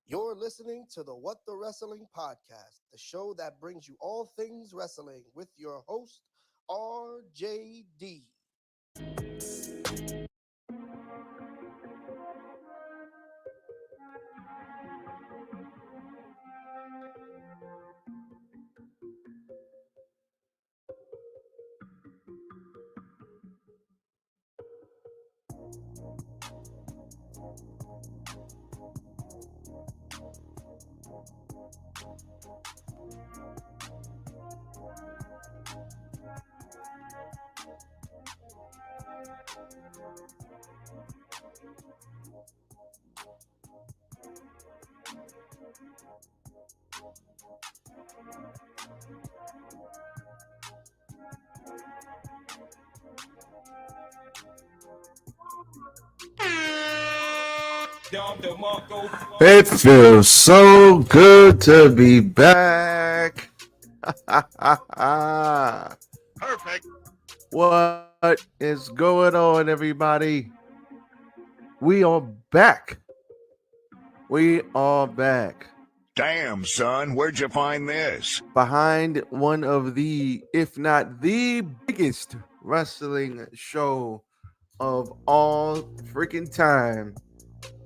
You're listening to the What the Wrestling Podcast, the show that brings you all things wrestling with your host, RJD. It feels so good to be back. Perfect. What is going on, everybody? We are back. We are back. Damn, son, where'd you find this? Behind one of the, if not the biggest wrestling show of all freaking time.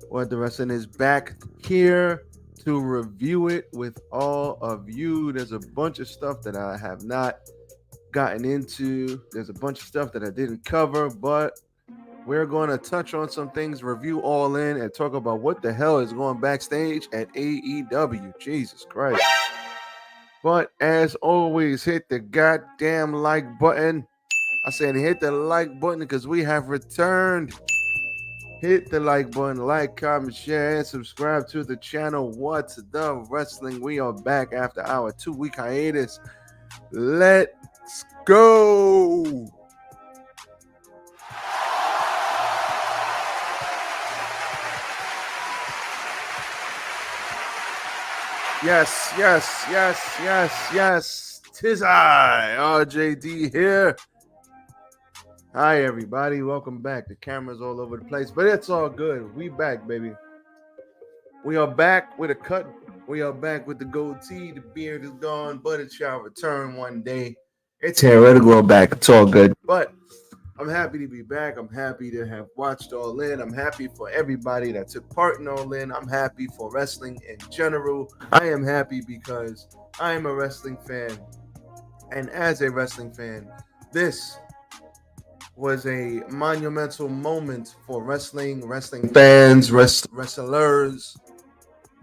What the Wrestling is back here to review it with all of you. There's a bunch of stuff that I have not gotten into. There's a bunch of stuff that I didn't cover, but we're going to touch on some things, review all in, and talk about what the hell is going backstage at AEW. Jesus Christ. But as always, hit the goddamn like button. I said hit the like button because we have returned. Hit the like button, like, comment, share, and subscribe to the channel. What's the Wrestling? We are back after our 2-week hiatus. Let's go. Yes. Tis I, RJD here. Hi, everybody. Welcome back. The camera's all over the place, but it's all good. We back, baby. We are back with a cut. We are back with the goatee. The beard is gone, but it shall return one day. It's here. It'll grow back. It's all good. But I'm happy to be back. I'm happy to have watched All In. I'm happy for everybody that took part in All In. I'm happy for wrestling in general. I am happy because I am a wrestling fan. And as a wrestling fan, this was a monumental moment for wrestling fans, wrestlers,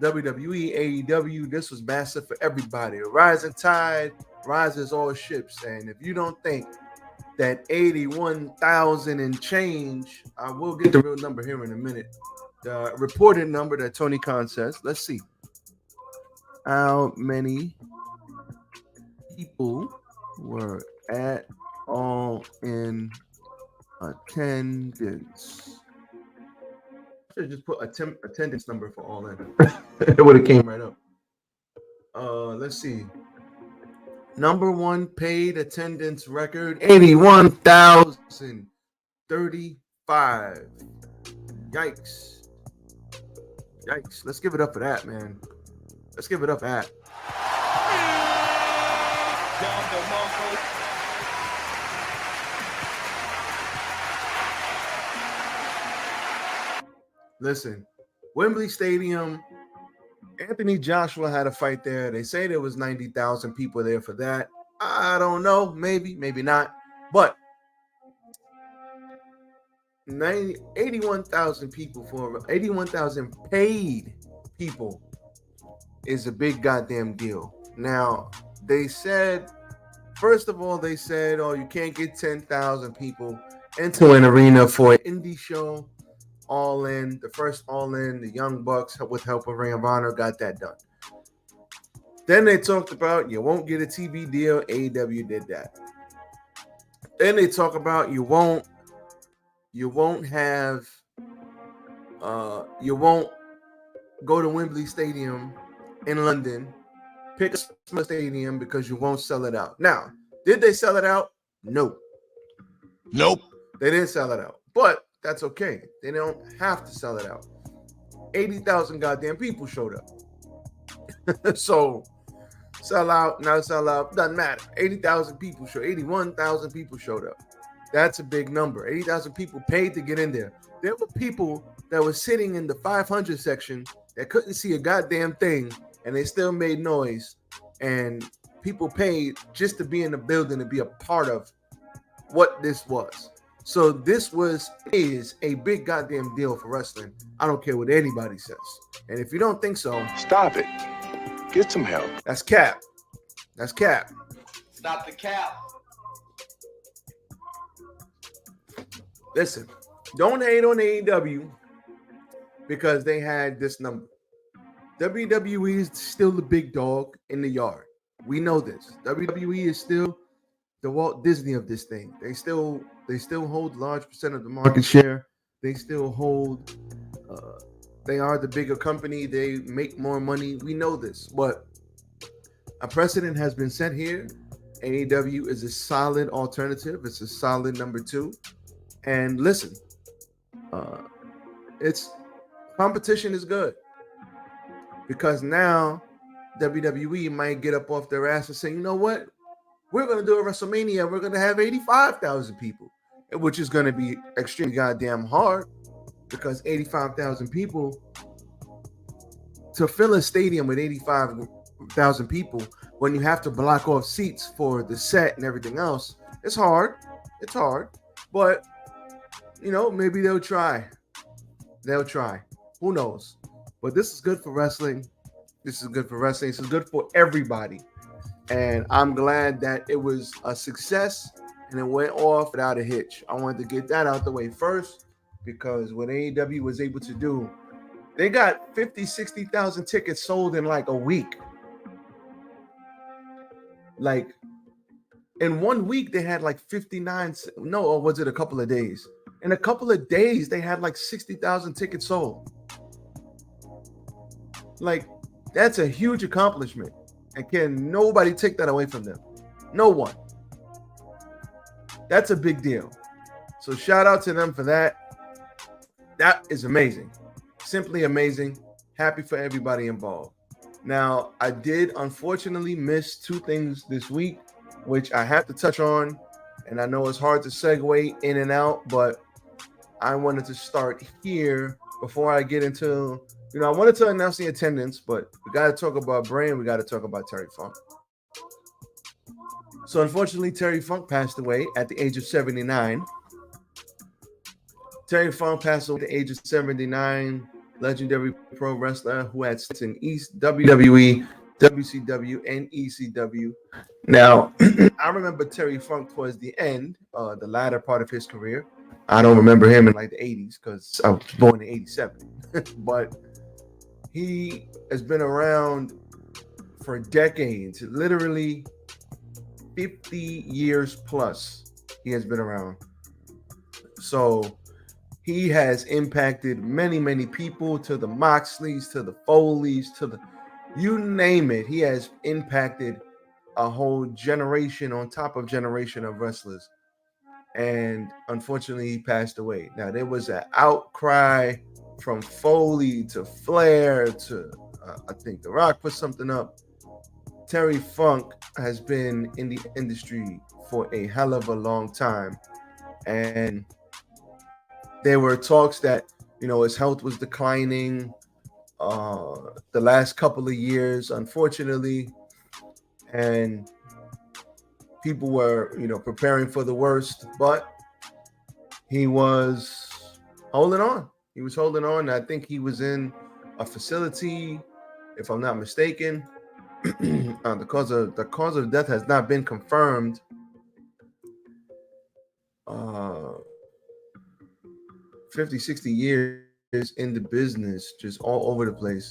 WWE, AEW. This was massive for everybody. A rising tide rises all ships. And if you don't think that 81,000 and change, I will get the real number here in a minute. The reported number that Tony Khan says. Let's see. How many people were at All In attendance? I should just put attendance number for All In. It would have came right up. Let's see. Number one paid attendance record, 81,035. Yikes. Let's give it up for that, man. Let's give it up for that. Listen, Wembley Stadium, Anthony Joshua had a fight there. They say there was 90,000 people there for that. I don't know. Maybe not. But 81,000 people for 81,000 paid people is a big goddamn deal. Now, they said, first of all, oh, you can't get 10,000 people into an arena for an indie show. All In, the first All In, the Young Bucks with help of Ring of Honor got that done. Then they talked about you won't get a TV deal. AEW did that. Then they talk about you won't go to Wembley Stadium in London, pick a smaller stadium because you won't sell it out. Now, did they sell it out? No. Nope. They didn't sell it out. But that's okay. They don't have to sell it out. 80,000 goddamn people showed up. So sell out, not sell out, doesn't matter. 80,000 people showed, 81,000 people showed up. That's a big number. 80,000 people paid to get in there. There were people that were sitting in the 500 section that couldn't see a goddamn thing, and they still made noise. And people paid just to be in the building and be a part of what this was. So this is a big goddamn deal for wrestling. I don't care what anybody says. And if you don't think so, stop it. Get some help. That's cap. That's cap. Stop the cap. Listen, don't hate on AEW because they had this number. WWE is still the big dog in the yard. We know this. WWE is still the Walt Disney of this thing. They still hold large percent of the market share. They still hold. They are the bigger company. They make more money. We know this, but a precedent has been set here. AEW is a solid alternative. It's a solid number 2. And listen, it's competition is good because now WWE might get up off their ass and say, you know what? We're going to do a WrestleMania. We're going to have 85,000 people, which is going to be extremely goddamn hard because 85,000 people to fill a stadium with 85,000 people when you have to block off seats for the set and everything else. It's hard. It's hard. But, you know, maybe they'll try. They'll try. Who knows? But this is good for wrestling. This is good for wrestling. This is good for everybody. And I'm glad that it was a success and it went off without a hitch. I wanted to get that out the way first because what AEW was able to do, they got 50, 60,000 tickets sold in like a week. Like in 1 week, they had like 59. No, or was it a couple of days? In a couple of days, they had like 60,000 tickets sold. Like, that's a huge accomplishment. And can nobody take that away from them? No one. That's a big deal. So shout out to them for that. That is amazing. Simply amazing. Happy for everybody involved. Now, I did unfortunately miss 2 things this week, which I have to touch on. And I know it's hard to segue in and out, but I wanted to start here before I get into, I wanted to announce the attendance, but we got to talk about Bray. We got to talk about Terry Funk. So unfortunately, Terry Funk passed away at the age of 79. Terry Funk passed away at the age of 79, legendary pro wrestler who had stints in East WWE, WCW, and ECW. Now, I remember Terry Funk towards the end, the latter part of his career. I don't remember him in like the 80s because I was born in 87. But he has been around for decades, literally 50 years plus he has been around. So he has impacted many, many people, to the Moxleys, to the Foleys, to the, you name it. He has impacted a whole generation on top of generation of wrestlers. And unfortunately, he passed away. Now, there was an outcry from Foley to Flair to, I think The Rock put something up. Terry Funk has been in the industry for a hell of a long time. And there were talks that, his health was declining the last couple of years, unfortunately. And people were, preparing for the worst, but he was holding on. He was holding on. I think he was in a facility, if I'm not mistaken. The cause of death has not been confirmed. 50, 60 years in the business, just all over the place.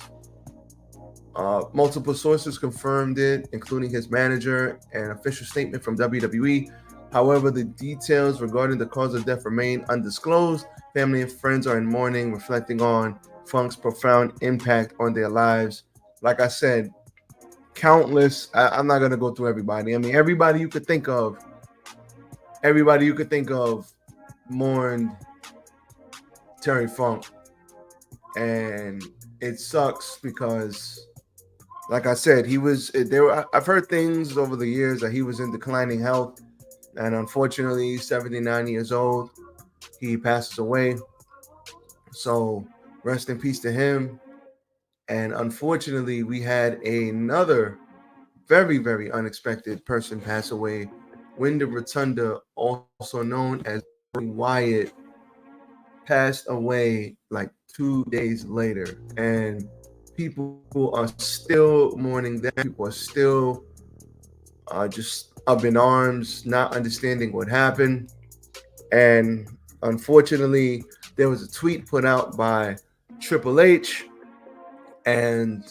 Multiple sources confirmed it, including his manager and official statement from WWE. However, the details regarding the cause of death remain undisclosed. Family and friends are in mourning, reflecting on Funk's profound impact on their lives. Like I said, countless. I'm not gonna go through everybody. I mean, everybody you could think of mourned Terry Funk, and it sucks because, like I said, he was there. I've heard things over the years that he was in declining health, and unfortunately, 79 years old, he passes away. So rest in peace to him. And unfortunately, we had another very, very unexpected person pass away. Wyndham Rotunda, also known as Wyatt, passed away like 2 days later. And people are still mourning that. People are still just up in arms, not understanding what happened. And unfortunately, there was a tweet put out by Triple H, and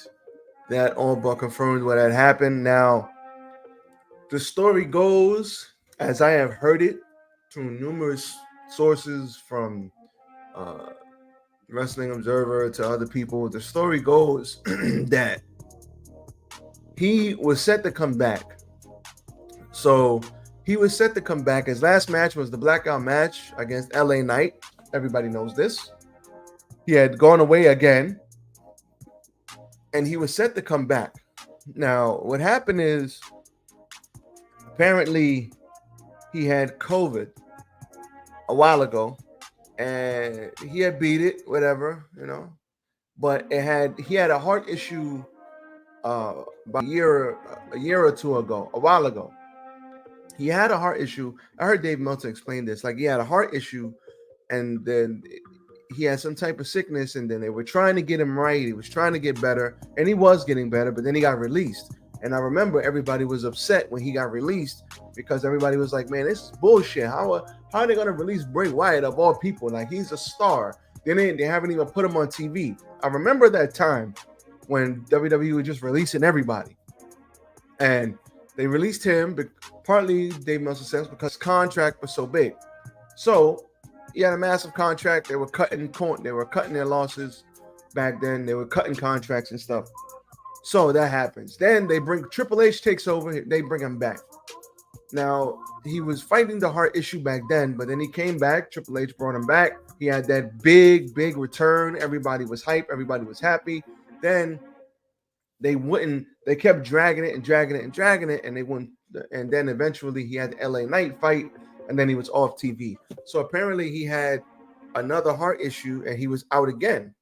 that all but confirmed what had happened. Now, the story goes, as I have heard it through numerous sources from uh, Wrestling Observer to other people, the story goes that he was set to come back. So he was set to come back. His last match was the blackout match against LA Knight. Everybody knows this. He had gone away again, and he was set to come back. Now, what happened is, apparently, he had COVID a while ago, and he had beat it, whatever, But he had a heart issue about a year or two ago, a while ago. He had a heart issue. I heard Dave Meltzer explain this. Like, he had a heart issue, and then he had some type of sickness, and then they were trying to get him right. He was trying to get better, and he was getting better, but then he got released. And I remember everybody was upset when he got released, because everybody was like, man, this is bullshit. How are they going to release Bray Wyatt of all people? Like, he's a star. They haven't even put him on TV. I remember that time when WWE was just releasing everybody. And they released him, but partly Dave Meltzer says because his contract was so big. So he had a massive contract. They were cutting their losses back then. They were cutting contracts and stuff. So that happens. Then Triple H takes over. They bring him back. Now, he was fighting the heart issue back then, but then he came back. Triple H brought him back. He had that big, big return. Everybody was hyped. Everybody was happy. Then they kept dragging it, and they wouldn't. And then eventually he had the LA Knight fight, and then he was off TV. So apparently he had another heart issue, and he was out again.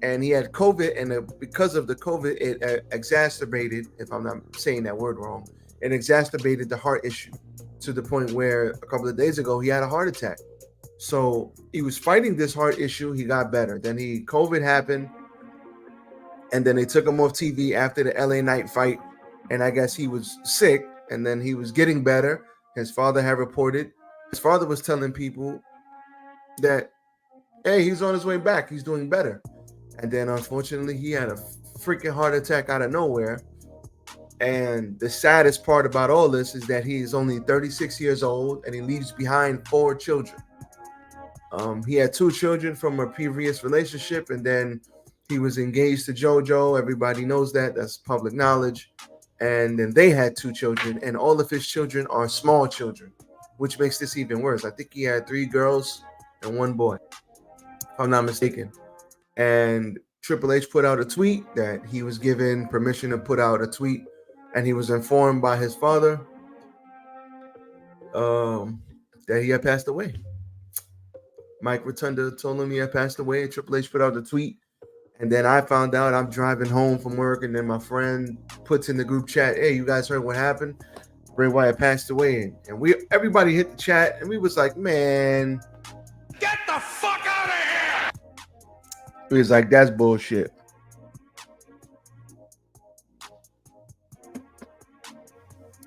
And he had COVID, and because of the COVID, it exacerbated, if I'm not saying that word wrong, it exacerbated the heart issue to the point where a couple of days ago he had a heart attack. So he was fighting this heart issue. He got better. Then COVID happened, and then they took him off TV after the LA Knight fight. And I guess he was sick, and then he was getting better. His father had reported. His father was telling people that, hey, he's on his way back. He's doing better. And then, unfortunately, he had a freaking heart attack out of nowhere. And the saddest part about all this is that he is only 36 years old, and he leaves behind 4 children. He had 2 children from a previous relationship, and then he was engaged to JoJo. Everybody knows that. That's public knowledge. And then they had 2 children, and all of his children are small children, which makes this even worse. I think he had 3 girls and 1 boy, if I'm not mistaken. And Triple H put out a tweet that he was given permission to put out a tweet, and he was informed by his father that he had passed away. Mike Rotunda told him he had passed away, and Triple H put out the tweet. And then I found out, I'm driving home from work, and then my friend puts in the group chat, hey, you guys heard what happened? Bray Wyatt passed away. And everybody hit the chat, and we was like, man, Get the fuck out of here! we was like, that's bullshit.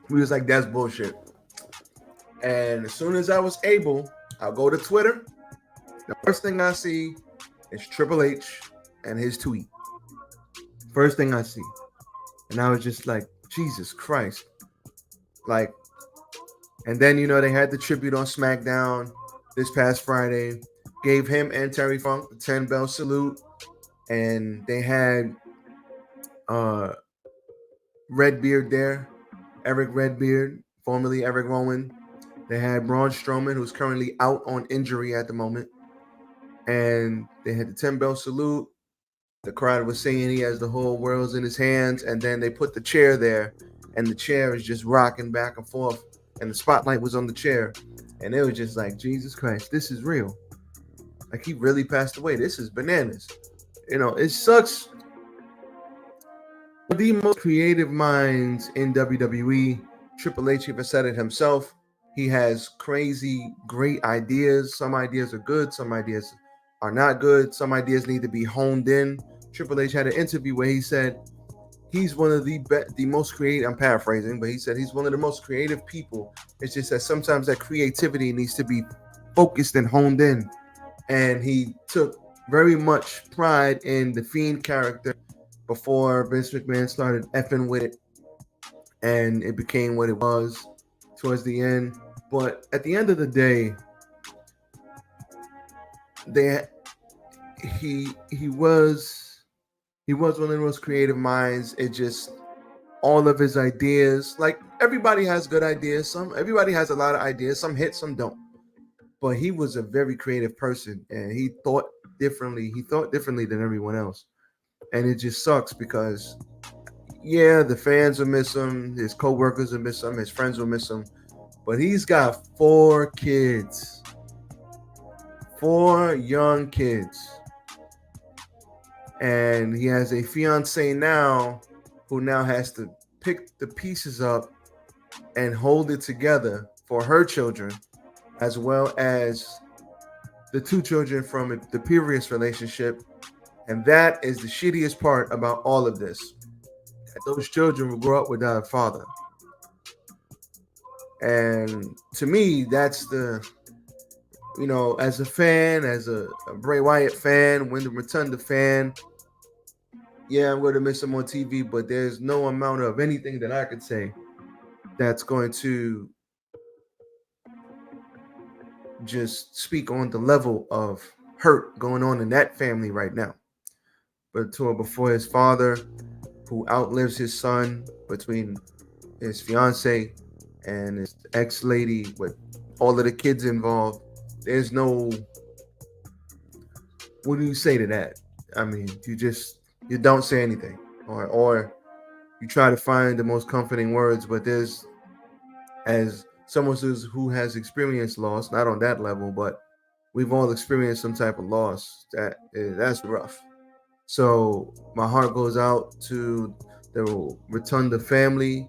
We was like, that's bullshit. And as soon as I was able, I'll go to Twitter, The first thing I see is Triple H and his tweet. First thing I see. And I was just like, Jesus Christ. Like, and then, they had the tribute on SmackDown this past Friday, gave him and Terry Funk the 10-bell salute. And they had Redbeard there, Eric Redbeard, formerly Eric Rowan. They had Braun Strowman, who's currently out on injury at the moment. And they had the 10-bell salute. The crowd was saying he has the whole world in his hands. And then they put the chair there, and the chair is just rocking back and forth. And the spotlight was on the chair. And it was just like, Jesus Christ, this is real. Like, he really passed away. This is bananas. It sucks. The most creative minds in WWE, Triple H even said it himself. He has crazy, great ideas. Some ideas are good. Some ideas are not good. Some ideas need to be honed in. Triple H had an interview where he said he's one of the most creative. I'm paraphrasing, but he said he's one of the most creative people. It's just that sometimes that creativity needs to be focused and honed in. And he took very much pride in the Fiend character before Vince McMahon started effing with it, and it became what it was towards the end. But at the end of the day, he was one of the most creative minds. It just, all of his ideas, like, everybody has good ideas. Everybody has a lot of ideas. Some hit, some don't. But he was a very creative person, and he thought differently. He thought differently than everyone else. And it just sucks because, yeah, the fans will miss him. His co-workers will miss him. His friends will miss him. But he's got 4 kids. 4 young kids. And he has a fiance now who now has to pick the pieces up and hold it together for her children, as well as the 2 children from the previous relationship. And that is the shittiest part about all of this. Those children will grow up without a father. And to me, that's as a fan, as a Bray Wyatt fan, Wyndham Rotunda fan, yeah, I'm going to miss him on TV, but there's no amount of anything that I could say that's going to just speak on the level of hurt going on in that family right now. But before his father, who outlives his son, between his fiance and his ex-lady, with all of the kids involved, there's no, what do you say to that? I mean, you don't say anything, or you try to find the most comforting words, but there's, as someone who has experienced loss, not on that level, but we've all experienced some type of loss. That's rough. So my heart goes out to the Rotunda family,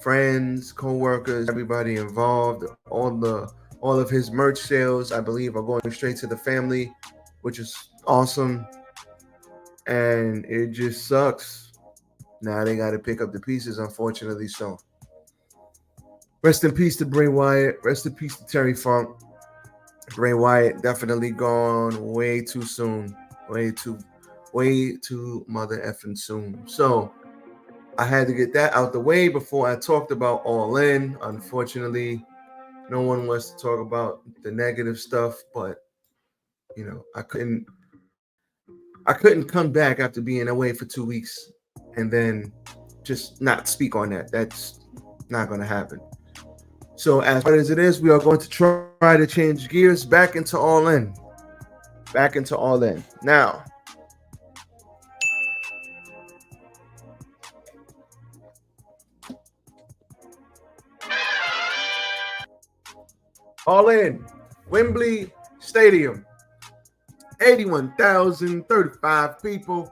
friends, co-workers, everybody involved. All of his merch sales, I believe, are going straight to the family, which is awesome. And it just sucks. Now they got to pick up the pieces, unfortunately. So rest in peace to Bray Wyatt. Rest in peace to Terry Funk. Bray Wyatt definitely gone way too soon. Way too mother effing soon. So I had to get that out the way before I talked about All In. Unfortunately, no one wants to talk about the negative stuff, but I couldn't come back after being away for 2 weeks and then just not speak on that. That's not going to happen. So as far as it is, we are going to try to change gears back into All In. Back into All In. Now, All In, Wembley Stadium, 81,035 people,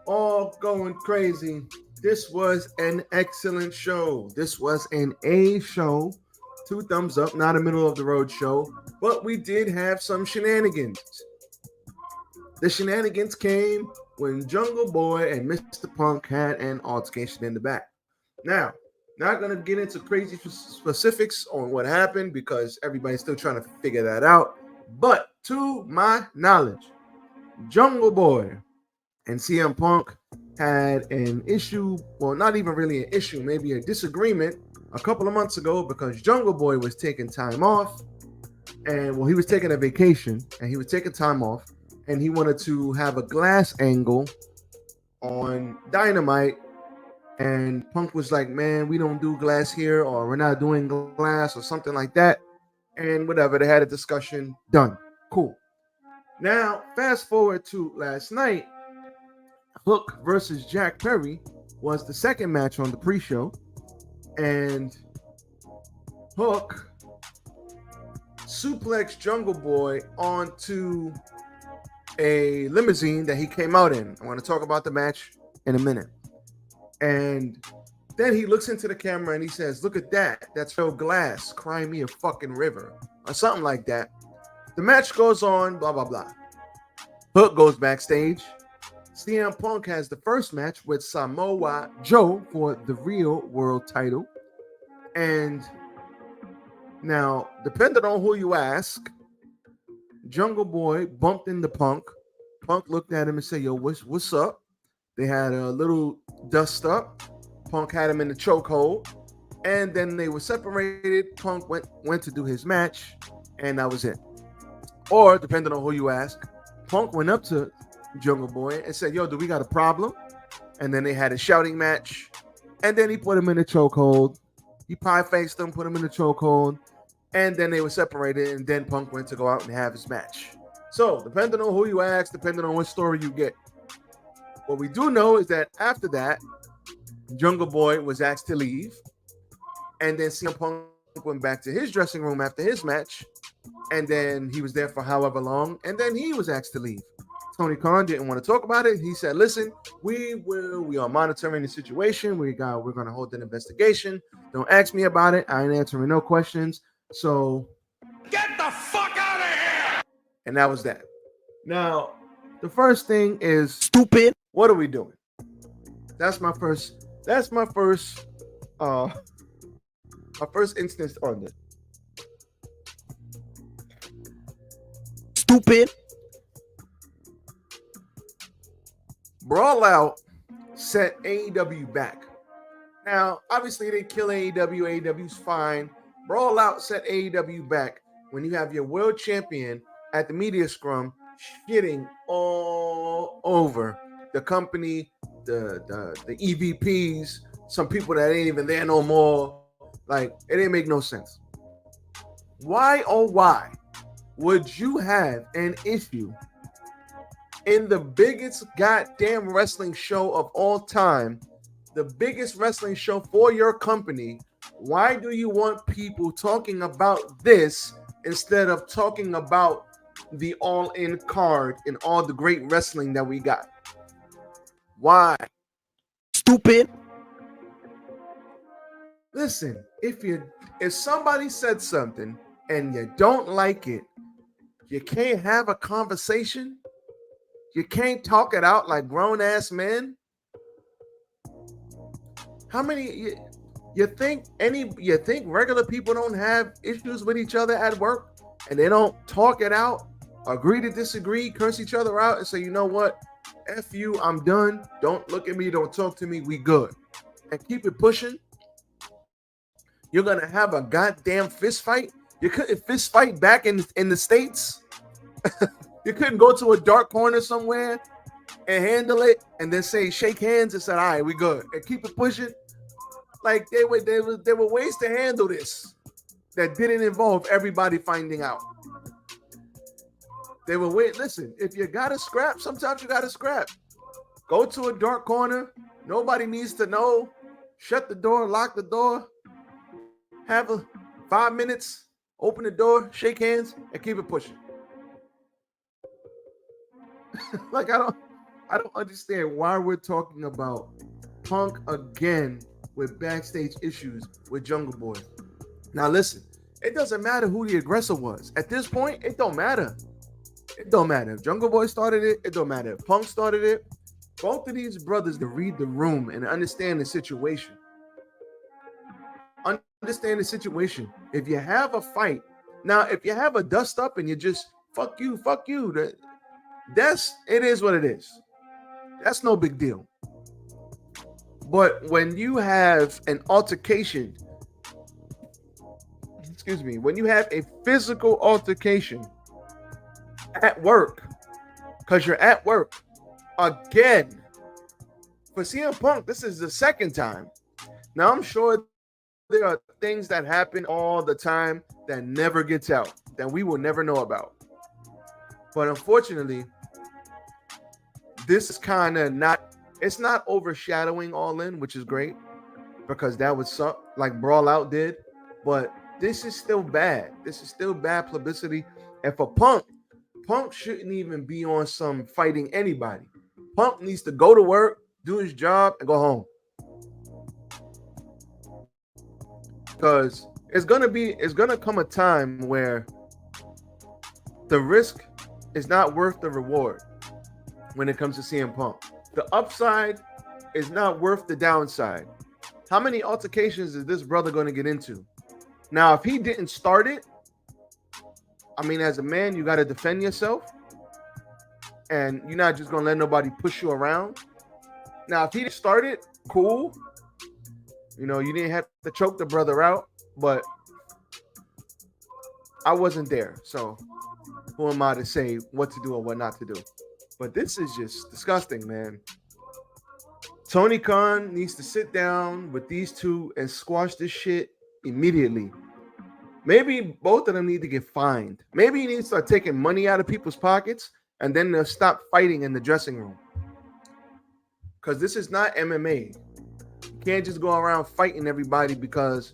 all going crazy. This was an excellent show. This was an A show, 2 thumbs up, not a middle of the road show, but we did have some shenanigans. The shenanigans came when Jungle Boy and Mr. Punk had an altercation in the back. Now, not going to get into crazy specifics on what happened because everybody's still trying to figure that out. But to my knowledge, Jungle Boy and CM Punk had an issue, well, not even really an issue, maybe a disagreement a couple of months ago because Jungle Boy was taking time off. And well, he was taking a vacation and he was taking time off and he wanted to have a glass angle on Dynamite. And Punk was like, man, we don't do glass here, or we're not doing glass, or something like that. And whatever, they had a discussion, done. Cool. Now, fast forward to last night, Hook versus Jack Perry was the second match on the pre-show. And Hook suplexed Jungle Boy onto a limousine that he came out in. I want to talk about the match in a minute. And then he looks into the camera and he says, look at that. That's real glass. Cry me a fucking river. Or something like that. The match goes on, blah, blah, blah. Hook goes backstage. CM Punk has the first match with Samoa Joe for the real world title. And now, depending on who you ask, Jungle Boy bumped into Punk. Punk looked at him and said, yo, what's up? They had a little dust up. Punk had him in the chokehold. And then they were separated. Punk went to do his match. And that was it. Or, depending on who you ask, Punk went up to Jungle Boy and said, yo, do we got a problem? And then they had a shouting match. And then he put him in the chokehold. He pie-faced him, put him in the chokehold. And then they were separated. And then Punk went to go out and have his match. So, depending on who you ask, depending on what story you get. What we do know is that after that, Jungle Boy was asked to leave. And then CM Punk went back to his dressing room after his match. And then he was there for however long. And then he was asked to leave. Tony Khan didn't want to talk about it. He said, listen, we are monitoring the situation. We're going to hold an investigation. Don't ask me about it. I ain't answering no questions. So Get the fuck out of here! And that was that. Now, the first thing is stupid. What are we doing? That's my first instance on this. Stupid. Brawl Out set AEW back. Now, obviously, they kill AEW. AEW's fine. Brawl Out set AEW back when you have your world champion at the media scrum shitting all over the company, the EVPs, some people that ain't even there no more. Like, it didn't make no sense. Why, oh why, would you have an issue in the biggest goddamn wrestling show of all time, the biggest wrestling show for your company? Why do you want people talking about this instead of talking about the all-in card and all the great wrestling that we got? Why? Stupid. Listen, if somebody said something and you don't like it, you can't have a conversation. You can't talk it out like grown-ass men. How many you think regular people don't have issues with each other at work and they don't talk it out, agree to disagree, curse each other out, and say, you know what? F you, I'm done. Don't look at me, don't talk to me, we good. And keep it pushing. You're gonna have a goddamn fist fight. You couldn't fist fight back in the States. You couldn't go to a dark corner somewhere and handle it and then say shake hands and say, all right, we good, and keep it pushing. Like there were ways to handle this that didn't involve everybody finding out. They were listen, if you gotta scrap, sometimes you gotta scrap. Go to a dark corner, nobody needs to know. Shut the door, lock the door, have 5 minutes, open the door, shake hands, and keep it pushing. Like I don't understand why we're talking about Punk again with backstage issues with Jungle Boy. Now listen, it doesn't matter who the aggressor was. At this point, it don't matter. It don't matter if Jungle Boy started it. It don't matter if Punk started it. Both of these brothers to read the room and understand the situation. Understand the situation. If you have a fight, now if you have a dust up and fuck you. That's it is what it is. That's no big deal. But when you have an altercation, when you have a physical altercation at work, because you're at work again, for CM Punk, this is the second time. Now, I'm sure there are things that happen all the time that never gets out, that we will never know about. But unfortunately, this is kind of it's not overshadowing All In, which is great, because that would suck like Brawl Out did. But this is still bad. This is still bad publicity. And for Punk shouldn't even be on some fighting anybody. Punk needs to go to work, do his job, and go home. Because it's gonna come a time where the risk is not worth the reward when it comes to CM Punk. The upside is not worth the downside. How many altercations is this brother going to get into? Now, if he didn't start it, I mean, as a man, you got to defend yourself. And you're not just going to let nobody push you around. Now, if he didn't start it, cool. You know, you didn't have to choke the brother out. But I wasn't there. So who am I to say what to do or what not to do? But this is just disgusting, man. Tony Khan needs to sit down with these two and squash this shit immediately. Maybe both of them need to get fined. Maybe he needs to start taking money out of people's pockets, and then they'll stop fighting in the dressing room. Because this is not MMA. You can't just go around fighting everybody because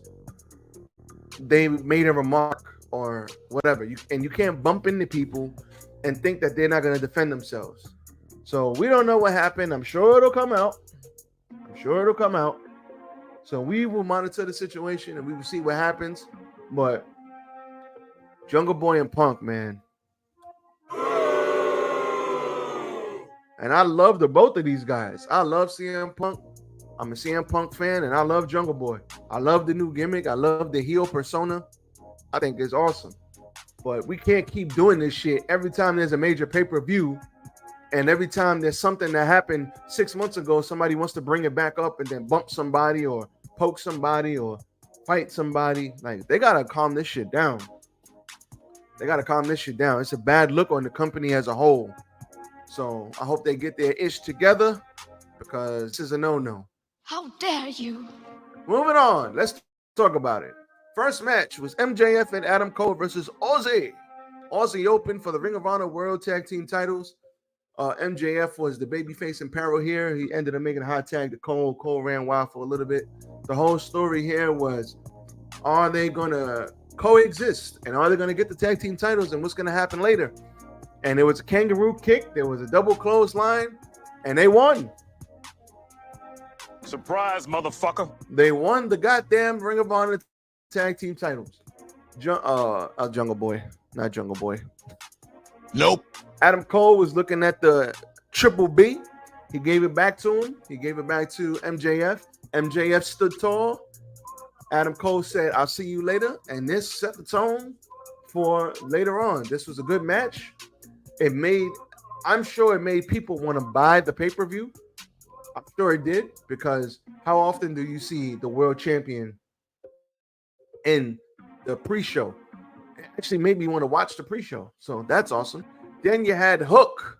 they made a remark or whatever. You can't bump into people and think that they're not going to defend themselves. So we don't know what happened. I'm sure it'll come out. So we will monitor the situation and we will see what happens. But Jungle Boy and Punk, man. And I love both of these guys. I love CM Punk. I'm a CM Punk fan, and I love Jungle Boy. I love the new gimmick. I love the heel persona. I think it's awesome. But we can't keep doing this shit every time there's a major pay-per-view, and every time there's something that happened 6 months ago, somebody wants to bring it back up and then bump somebody or poke somebody or fight somebody. Like, they got to calm this shit down. It's a bad look on the company as a whole. So I hope they get their ish together, because this is a no-no. How dare you? Moving on. Let's talk about it. First match was MJF and Adam Cole versus Aussie. Aussie opened for the Ring of Honor World Tag Team titles. MJF was the babyface in peril here. He ended up making a hot tag to Cole. Cole ran wild for a little bit. The whole story here was, are they going to coexist? And are they going to get the tag team titles? And what's going to happen later? And there was a kangaroo kick. There was a double clothesline. And they won. Surprise, motherfucker. They won the goddamn Ring of Honor tag team titles. Jungle Boy. Not Jungle Boy. Nope. Adam Cole was looking at the Triple B. He gave it back to him. He gave it back to MJF. MJF stood tall. Adam Cole said, I'll see you later. And this set the tone for later on. This was a good match. I'm sure it made people want to buy the pay-per-view. I'm sure it did, because how often do you see the world champion in the pre-show? It actually made me want to watch the pre-show. So that's awesome. Then you had Hook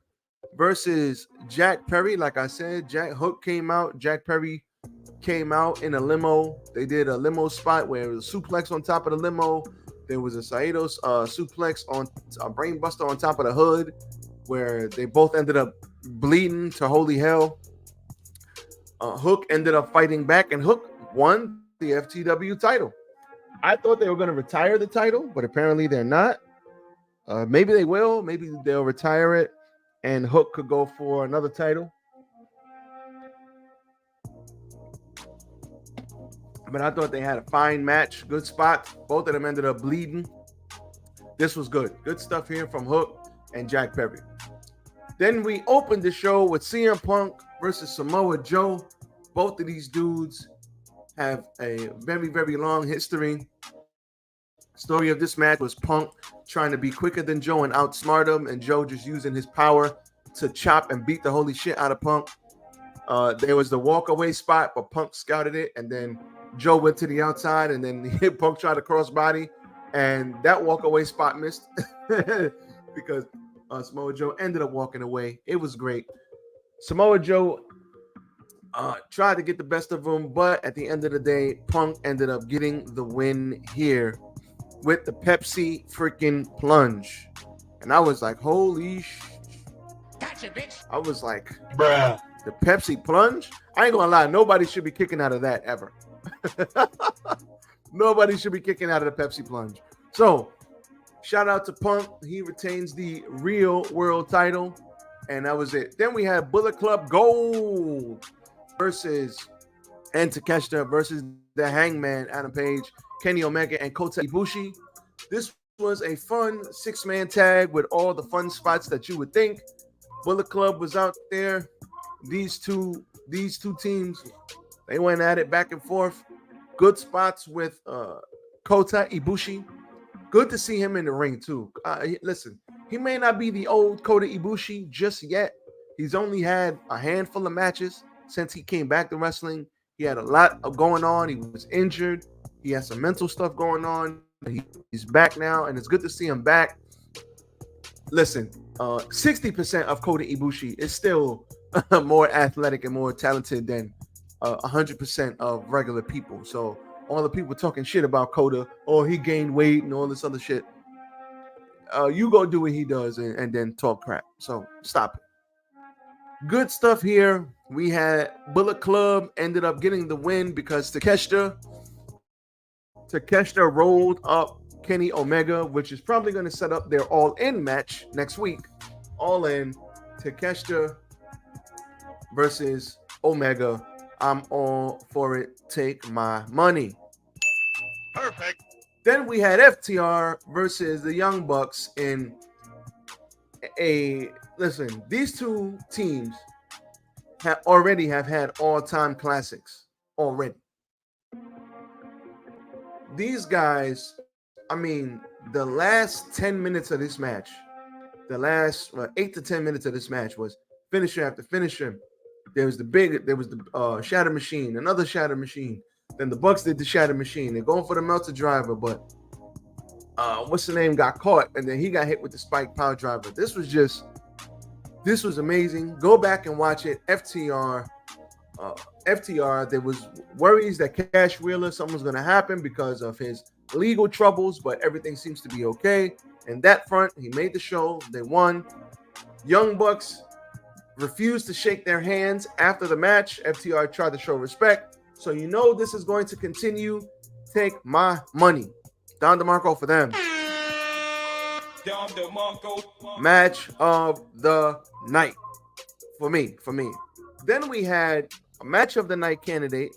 versus Jack Perry. Like I said, Hook came out. Jack Perry came out in a limo. They did a limo spot where it was a suplex on top of the limo. There was a Saito suplex on a brainbuster on top of the hood, where they both ended up bleeding to holy hell. Hook ended up fighting back, and Hook won the FTW title. I thought they were going to retire the title, but apparently they're not. Maybe they will. Maybe they'll retire it, and Hook could go for another title. But I thought they had a fine match. Good spot. Both of them ended up bleeding. This was good. Good stuff here from Hook and Jack Perry. Then we opened the show with CM Punk versus Samoa Joe. Both of these dudes have a very, very long history. Story of this match was Punk trying to be quicker than Joe and outsmart him, and Joe just using his power to chop and beat the holy shit out of Punk. There was the walk away spot, but Punk scouted it, and then Joe went to the outside, and then Punk tried to crossbody, and that walk away spot missed because Samoa Joe ended up walking away. It was great. Samoa Joe tried to get the best of him, but at the end of the day, Punk ended up getting the win here with the Pepsi freaking plunge. And I was like, holy Gotcha, bitch. I was like, Bruh. the Pepsi plunge? I ain't gonna lie, nobody should be kicking out of that ever. Nobody should be kicking out of the Pepsi plunge. So, shout out to Punk. He retains the real world title. And that was it. Then we had Bullet Club Gold and Takeshita versus the Hangman, Adam Page, Kenny Omega, and Kota Ibushi. This was a fun 6-man tag with all the fun spots that you would think. Bullet Club was out there. These two teams, they went at it back and forth. Good spots with Kota Ibushi. Good to see him in the ring too. Listen, he may not be the old Kota Ibushi just yet. He's only had a handful of matches since he came back to wrestling. He had a lot of going on. He was injured. He has some mental stuff going on. He's back now, and it's good to see him back. Listen, 60% of Kota Ibushi is still more athletic and more talented than 100% of regular people. So all the people talking shit about Kota, oh, he gained weight and all this other shit. You go do what he does and then talk crap. So stop it. Good stuff here. We had Bullet Club ended up getting the win because Takeshita rolled up Kenny Omega, which is probably going to set up their all-in match next week. All in, Takeshita versus Omega. I'm all for it. Take my money. Perfect. Then we had FTR versus the Young Bucks in listen, these two teams have had all-time classics already. These guys, I mean, the last 10 minutes of this match, the last 8 to 10 minutes of this match was finisher after finisher. There was the Shatter Machine, another Shatter Machine. Then the Bucks did the Shatter Machine. They're going for the Melter Driver, but what's the name got caught, and then he got hit with the Spike Power Driver. This was amazing. Go back and watch it. FTR, there was worries that Cash Wheeler, something was going to happen because of his legal troubles, but everything seems to be okay. And that front, he made the show. They won. Young Bucks refused to shake their hands after the match. FTR tried to show respect. So you know this is going to continue. Take my money. Don DeMarco for them. Match of the night for me. Then we had a match of the night candidate,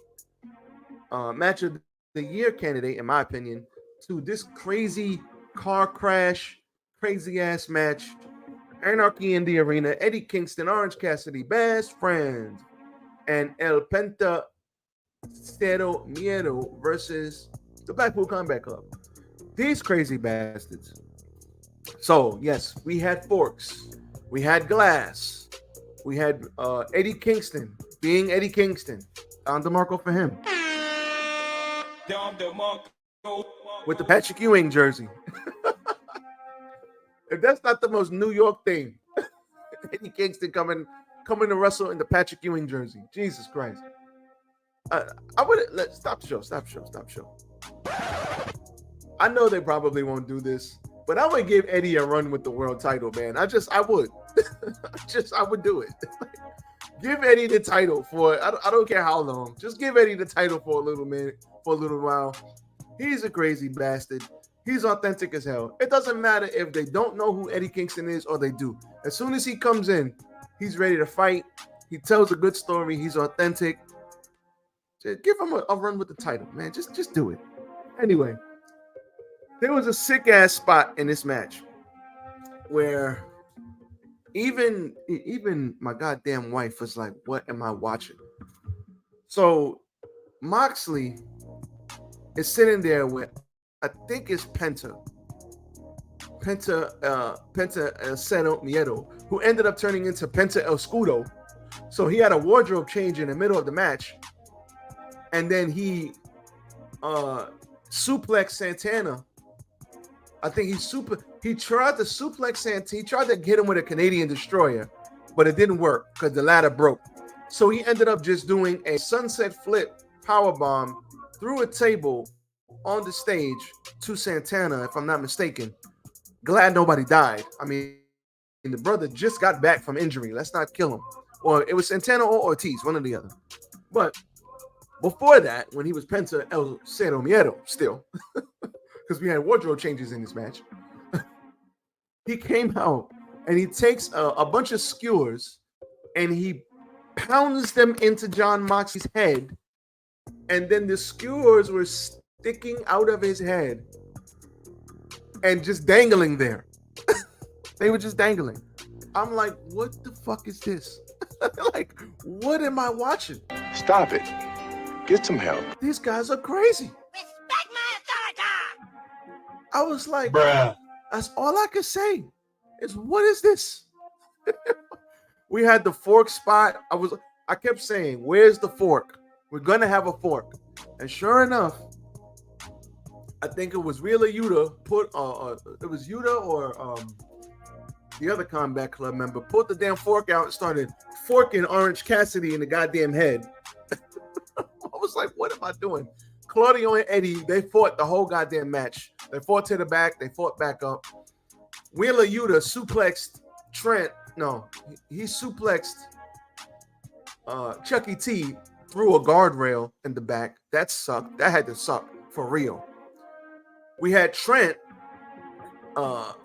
match of the year candidate, in my opinion, to this crazy car crash, crazy ass match. Anarchy in the Arena, Eddie Kingston, Orange Cassidy, Best Friends, and El Penta Cero Miedo versus the Blackpool Combat Club. These crazy bastards. So, yes, we had forks. We had glass. We had Eddie Kingston being Eddie Kingston. Don DeMarco for him. With the Patrick Ewing jersey. If that's not the most New York thing, Eddie Kingston coming to wrestle in the Patrick Ewing jersey. Jesus Christ. I would stop the show. I know they probably won't do this, but I would give Eddie a run with the world title, man. I would. I would do it. Give Eddie the title for, I don't care how long. Just give Eddie the title for a little minute, for a little while. He's a crazy bastard. He's authentic as hell. It doesn't matter if they don't know who Eddie Kingston is or they do. As soon as he comes in, he's ready to fight. He tells a good story. He's authentic. Just give him a run with the title, man. Just do it. Anyway, there was a sick ass spot in this match where even my goddamn wife was like, "What am I watching?" So Moxley is sitting there with I think it's Penta Cero Miedo, who ended up turning into Penta El Scudo. So he had a wardrobe change in the middle of the match, and then he suplexed Santana. I think he tried to suplex Santana. He tried to hit him with a Canadian Destroyer, but it didn't work because the ladder broke. So he ended up just doing a sunset flip powerbomb through a table on the stage to Santana, if I'm not mistaken. Glad nobody died. I mean, the brother just got back from injury. Let's not kill him. Or it was Santana or Ortiz, one or the other. But before that, when he was Penta El Cero Miedo still, because we had wardrobe changes in this match, he came out and he takes a bunch of skewers and he pounds them into John Moxley's head, and then the skewers were sticking out of his head and just dangling there. They were just dangling. I'm like, what the fuck is this? Like, what am I watching? Stop it. Get some help. These guys are crazy. Respect my authority! I was like, Bruh. that's all I could say is, what is this? We had the fork spot. I kept saying, where's the fork? We're gonna have a fork. And sure enough, I think it was Wheeler Yuta put it was Yuta or the other Combat Club member put the damn fork out and started forking Orange Cassidy in the goddamn head. I was like, what am I doing? Claudio and Eddie, they fought the whole goddamn match. They fought to the back, they fought back up. Wheeler Yuta suplexed Trent. No, he suplexed Chucky T through a guardrail in the back. That sucked. That had to suck for real. We had Trent.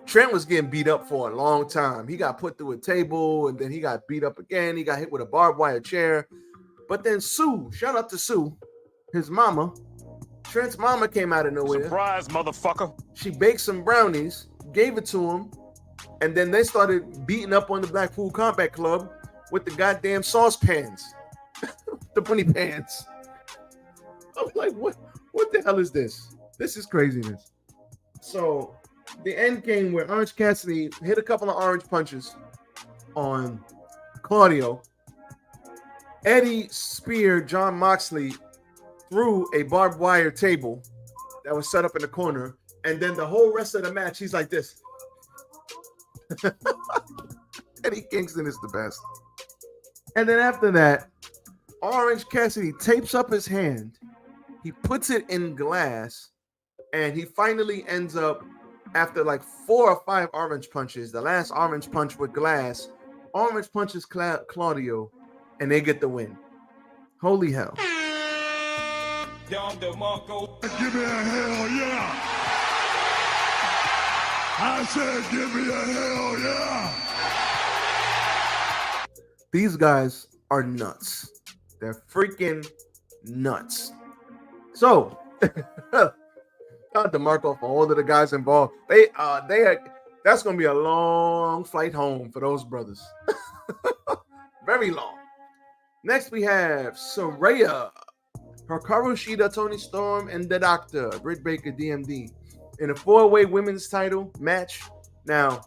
Trent was getting beat up for a long time. He got put through a table and then he got beat up again. He got hit with a barbed wire chair. But then Sue, shout out to Sue, his mama, Trent's mama came out of nowhere. Surprise, motherfucker. She baked some brownies, gave it to him, and then they started beating up on the Blackpool Combat Club with the goddamn saucepans, the bunny pants. I was like, what the hell is this? This is craziness. So the end came where Orange Cassidy hit a couple of orange punches on Claudio. Eddie speared John Moxley through a barbed wire table that was set up in the corner, and then the whole rest of the match, he's like this. Eddie Kingston is the best. And then after that, Orange Cassidy tapes up his hand, he puts it in glass, and he finally ends up, after like 4 or 5 orange punches, the last orange punch with glass, orange punches Claudio, and they get the win. Holy hell. Down the Marco. Give me a hell yeah! I said give me a hell yeah! These guys are nuts. They're freaking nuts. So, shout to Marco for all of the guys involved. They are, that's gonna be a long flight home for those brothers. Very long. Next, we have Saraya, Hikaru Shida, Toni Storm, and the Doctor, Britt Baker, DMD, in a 4-way women's title match. Now,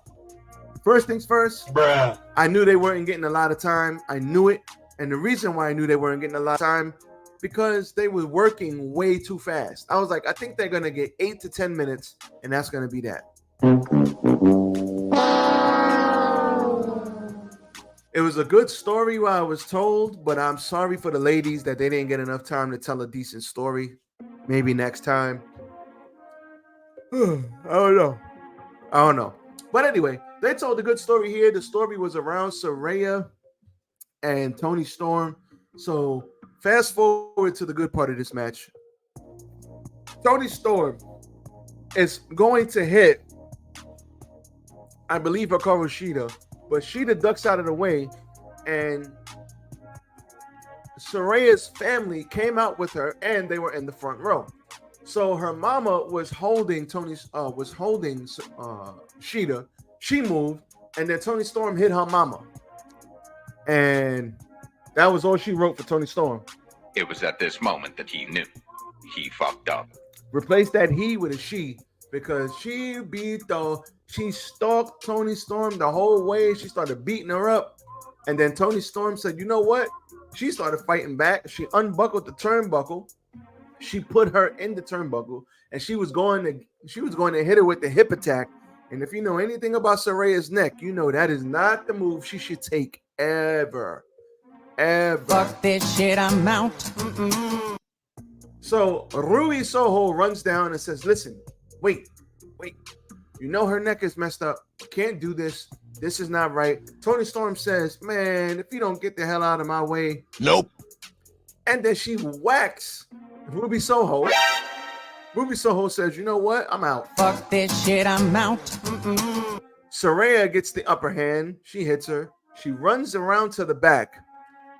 first things first, Bruh. I knew they weren't getting a lot of time. I knew it. And the reason why I knew they weren't getting a lot of time, because they were working way too fast. I was like, I think they're going to get 8 to 10 minutes, and that's going to be that. It was a good story while I was told, but I'm sorry for the ladies that they didn't get enough time to tell a decent story. Maybe next time. I don't know. But anyway, they told a good story here. The story was around Saraya and Toni Storm. So fast forward to the good part of this match. Toni Storm is going to hit, I believe, Hikaru Shida, but Shida ducks out of the way, and Saraya's family came out with her, and they were in the front row. So her mama was holding Shida. She moved, and then Toni Storm hit her mama, and that was all she wrote for Toni Storm. It was at this moment that he knew he fucked up. Replace that he with a she because she stalked Tony Storm the whole way. She started beating her up. And then Tony Storm said, you know what? She started fighting back. She unbuckled the turnbuckle. She put her in the turnbuckle, and she was going to hit her with the hip attack. And if you know anything about Saraya's neck, you know that is not the move she should take ever. Fuck this shit, I'm out. So Rui Soho runs down and says, listen, wait. You know her neck is messed up. Can't do this. This is not right. Tony Storm says, man, if you don't get the hell out of my way. Nope. And then she whacks Ruby Soho. Ruby Soho says, you know what? I'm out. Fuck this shit, I'm out. Saraya gets the upper hand. She hits her. She runs around to the back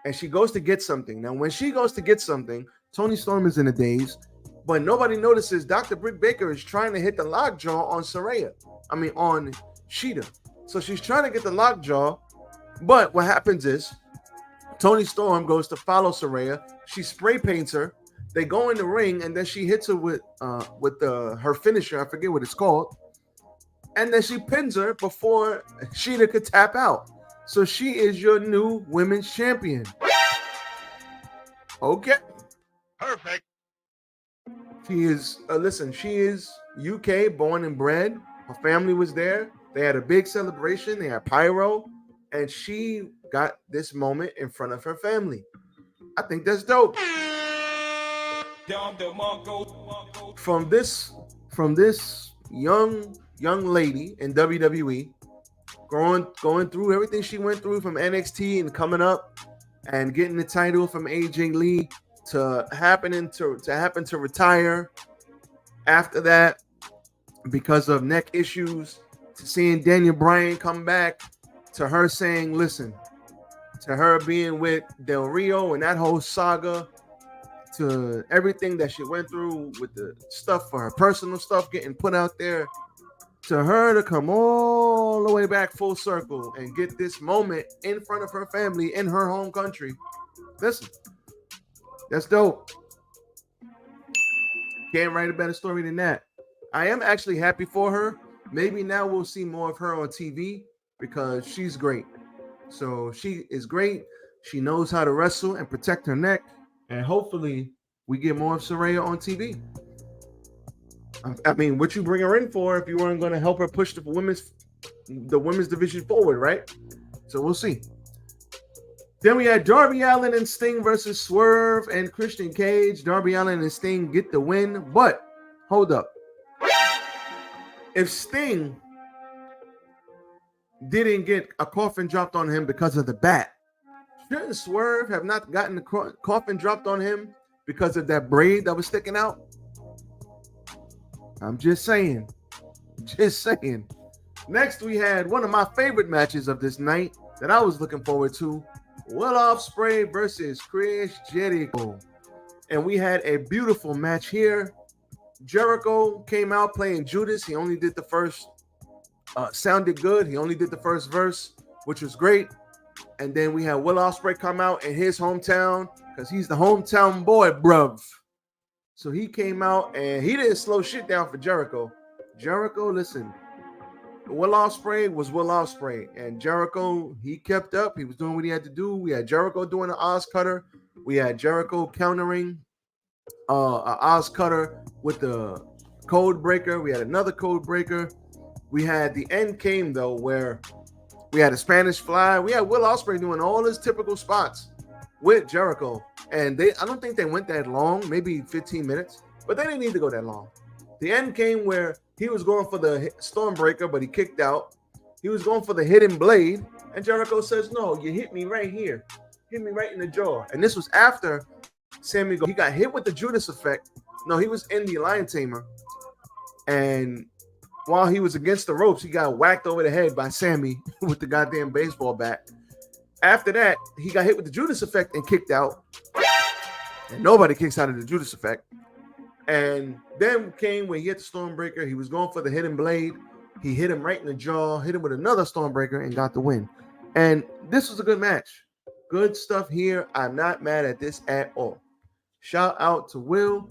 and she goes to get something. Now, when she goes to get something, Tony Storm is in a daze, but nobody notices Dr. Britt Baker is trying to hit the lockjaw on on Sheeta. So she's trying to get the lockjaw, but what happens is Tony Storm goes to follow Saraya. She spray paints her. They go in the ring, and then she hits her with her finisher. I forget what it's called. And then she pins her before Sheeta could tap out. So she is your new women's champion. Okay. Perfect. She is, she is UK born and bred. Her family was there. They had a big celebration. They had pyro. And she got this moment in front of her family. I think that's dope. From this young lady in WWE, going through everything she went through from NXT and coming up and getting the title from AJ Lee to happen to retire after that because of neck issues, to seeing Daniel Bryan come back, to her saying, listen, to her being with Del Rio and that whole saga, to everything that she went through with the stuff for her personal stuff getting put out there, to her to come all the way back full circle and get this moment in front of her family in her home country. Listen, that's dope. Can't write a better story than that. I am actually happy for her. Maybe now we'll see more of her on TV because she's great. So she is great. She knows how to wrestle and protect her neck. And hopefully we get more of Saraya on TV. I mean, what you bring her in for if you weren't going to help her push the women's division forward, right? So we'll see. Then we had Darby Allin and Sting versus Swerve and Christian Cage. Darby Allin and Sting get the win, but hold up. If Sting didn't get a coffin dropped on him because of the bat, shouldn't Swerve have not gotten the coffin dropped on him because of that braid that was sticking out? I'm just saying. Next, we had one of my favorite matches of this night that I was looking forward to. Will Ospreay versus Chris Jericho. And we had a beautiful match here. Jericho came out playing Judas. He only did the first, sounded good. He only did the first verse, which was great. And then we had Will Ospreay come out in his hometown because he's the hometown boy, bruv. So he came out and he didn't slow shit down for Jericho. Jericho, listen, Will Ospreay was Will Ospreay, and Jericho, he kept up. He was doing what he had to do. We had Jericho doing an Oz cutter. We had Jericho countering an Oz cutter with the code breaker. We had another code breaker. We had the end came though where we had a Spanish fly. We had Will Ospreay doing all his typical spots with Jericho. And I don't think they went that long, maybe 15 minutes, but they didn't need to go that long. The end came where he was going for the Stormbreaker, but he kicked out. He was going for the hidden blade, and Jericho says, no, you hit me right here. Hit me right in the jaw. And this was after Sammy, he got hit with the Judas effect. No, he was in the Lion Tamer. And while he was against the ropes, he got whacked over the head by Sammy with the goddamn baseball bat. After that, he got hit with the Judas effect and kicked out. And nobody kicks out of the Judas effect. And then came when he hit the Stormbreaker. He was going for the hidden blade. He hit him right in the jaw, hit him with another Stormbreaker, and got the win. And this was a good match. Good stuff here. I'm not mad at this at all. Shout out to Will.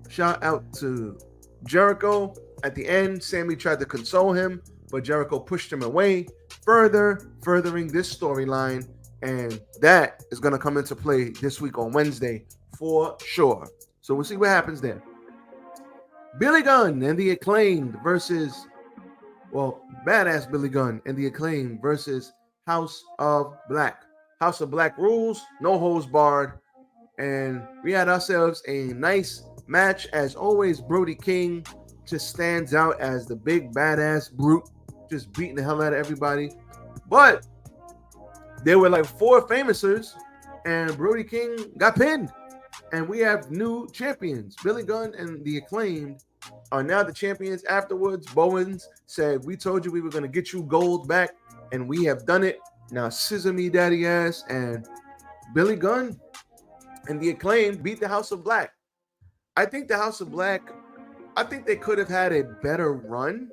Shout out to Jericho, at the end, Sammy tried to console him, but Jericho pushed him away, furthering this storyline. And that is going to come into play this week on Wednesday for sure. So we'll see what happens there. Billy Gunn and the Acclaimed versus, Badass Billy Gunn and the Acclaimed versus House of Black. House of Black rules, no holds barred. And we had ourselves a nice match. As always, Brody King just stands out as the big badass brute, just beating the hell out of everybody. But there were like 4 Famousers, and Brody King got pinned. And we have new champions. Billy Gunn and the Acclaimed are now the champions. Afterwards, Bowens said, "We told you we were going to get you gold back, and we have done it. Now scissor me daddy ass." And Billy Gunn and the Acclaimed beat the House of Black. I think the House of Black, I think they could have had a better run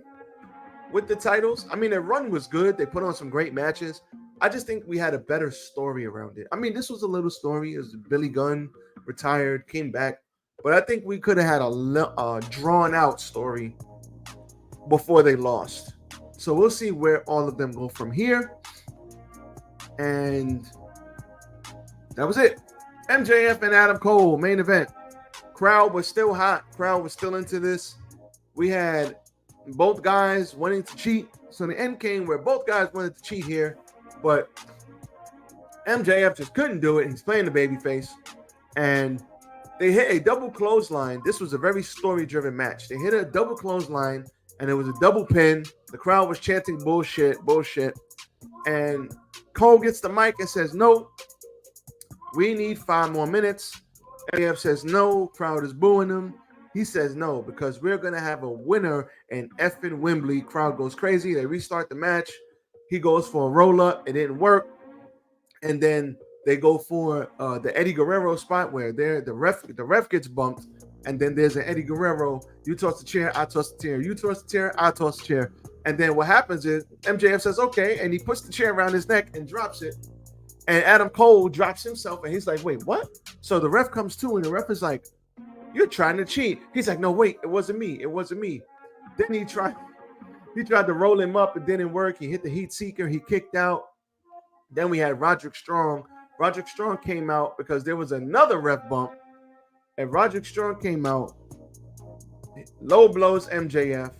with the titles. I mean, their run was good. They put on some great matches. I just think we had a better story around it. I mean, this was a little story. It was Billy Gunn retired, came back. But I think we could have had a drawn-out story before they lost. So we'll see where all of them go from here. And that was it. MJF and Adam Cole, main event. Crowd was still hot. Crowd was still into this. We had both guys wanting to cheat. So the end came where both guys wanted to cheat here. But MJF just couldn't do it. He's playing the babyface. And they hit a double clothesline. This was a very story-driven match. They hit a double clothesline, and it was a double pin. The crowd was chanting bullshit. And Cole gets the mic and says, "No, we need 5 more minutes." MJF says no. Crowd is booing him. He says no, because we're going to have a winner in effing Wembley. Crowd goes crazy. They restart the match. He goes for a roll-up. It didn't work. And then they go for the Eddie Guerrero spot where the ref gets bumped. And then there's an Eddie Guerrero. You toss the chair, I toss the chair. You toss the chair, I toss the chair. And then what happens is MJF says, okay. And he puts the chair around his neck and drops it. And Adam Cole drops himself. And he's like, wait, what? So the ref comes to, and the ref is like, you're trying to cheat. He's like, no, wait, it wasn't me. It wasn't me. Then he tried to roll him up. It didn't work. He hit the heat seeker. He kicked out. Then we had Roderick Strong. Roderick Strong came out because there was another ref bump. And Roderick Strong came out. Low blows MJF.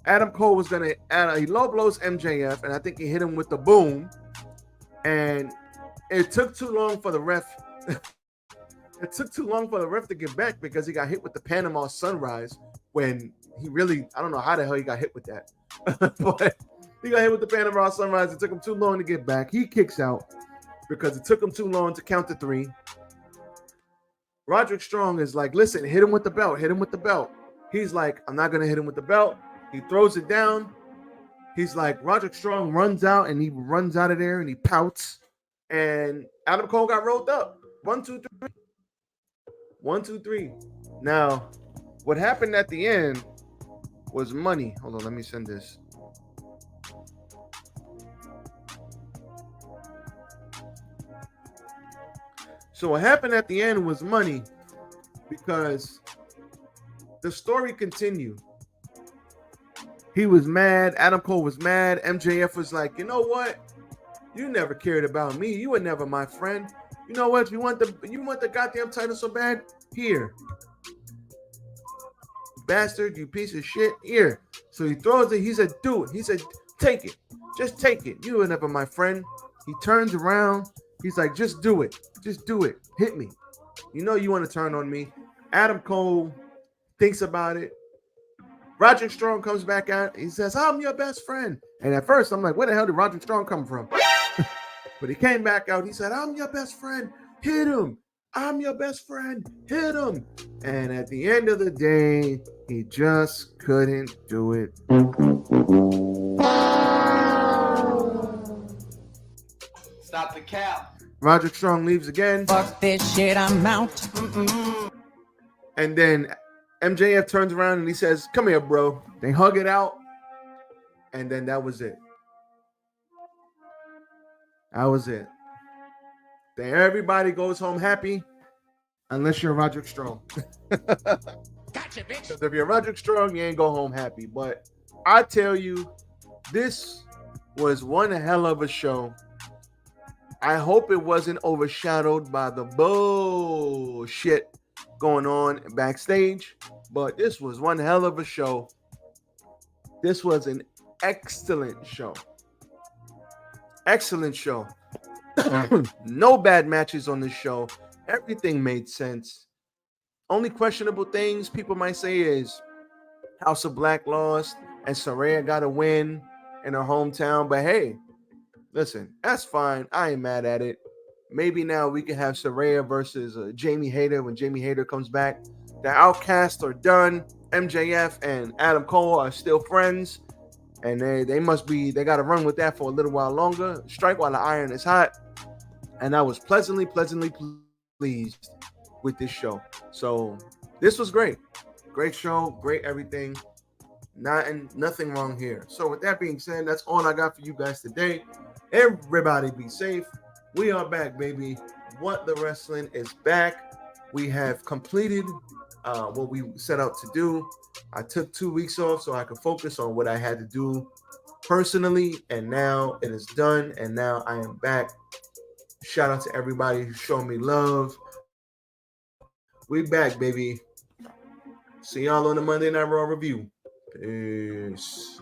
Adam Cole was going to add, he low blows MJF. And I think he hit him with the boom. And it took too long for the ref. It took too long for the ref to get back because he got hit with the Panama Sunrise when he really, I don't know how the hell he got hit with that. But he got hit with the Panama Sunrise. It took him too long to get back. He kicks out because it took him too long to count to 3. Roderick Strong is like, listen, hit him with the belt. Hit him with the belt. He's like, I'm not going to hit him with the belt. He throws it down. He's like, Roderick Strong runs out, and he runs out of there and he pouts. And Adam Cole got rolled up. 1, 2, 3. 1, 2, 3. Now, what happened at the end was money. Hold on, let me send this. So what happened at the end was money because the story continued. He was mad. Adam Cole was mad. MJF was like, you know what? You never cared about me. You were never my friend. You know what? You want the goddamn title so bad? Here. Bastard, you piece of shit. Here. So he throws it. He said, do it. He said, take it. Just take it. You were never my friend. He turns around. He's like, just do it. Just do it. Hit me. You know you want to turn on me. Adam Cole thinks about it. Roderick Strong comes back out. He says, I'm your best friend. And at first, I'm like, where the hell did Roderick Strong come from? But he came back out. He said, I'm your best friend. Hit him. I'm your best friend. Hit him. And at the end of the day, he just couldn't do it. Stop the cap. Roderick Strong leaves again. Fuck this shit, I'm out. And then MJF turns around and he says, come here, bro. They hug it out. And then that was it. That was it. Then everybody goes home happy, unless you're Roderick Strong. Gotcha. Because if you're Roderick Strong, you ain't go home happy. But I tell you, this was one hell of a show. I hope it wasn't overshadowed by the bullshit going on backstage. But this was one hell of a show. This was an excellent show. Excellent show. No bad matches on the show. Everything made sense. Only questionable things people might say is House of Black lost and Saraya got a win in her hometown. But hey, listen, that's fine. I ain't mad at it. Maybe now we can have Saraya versus Jamie Hayter when Jamie Hayter comes back. The Outcasts are done. MJF and Adam Cole are still friends. And they got to run with that for a little while longer. Strike while the iron is hot. And I was pleasantly pleased with this show. So this was great. Great show, great everything. Nothing wrong here. So with that being said, that's all I got for you guys today. Everybody be safe. We are back, baby. What the Wrestling is back. We have completed what we set out to do. I took 2 weeks off so I could focus on what I had to do personally, and now it is done, and now I am back. Shout out to everybody who showed me love. We back, baby. See y'all on the Monday Night Raw review. Peace.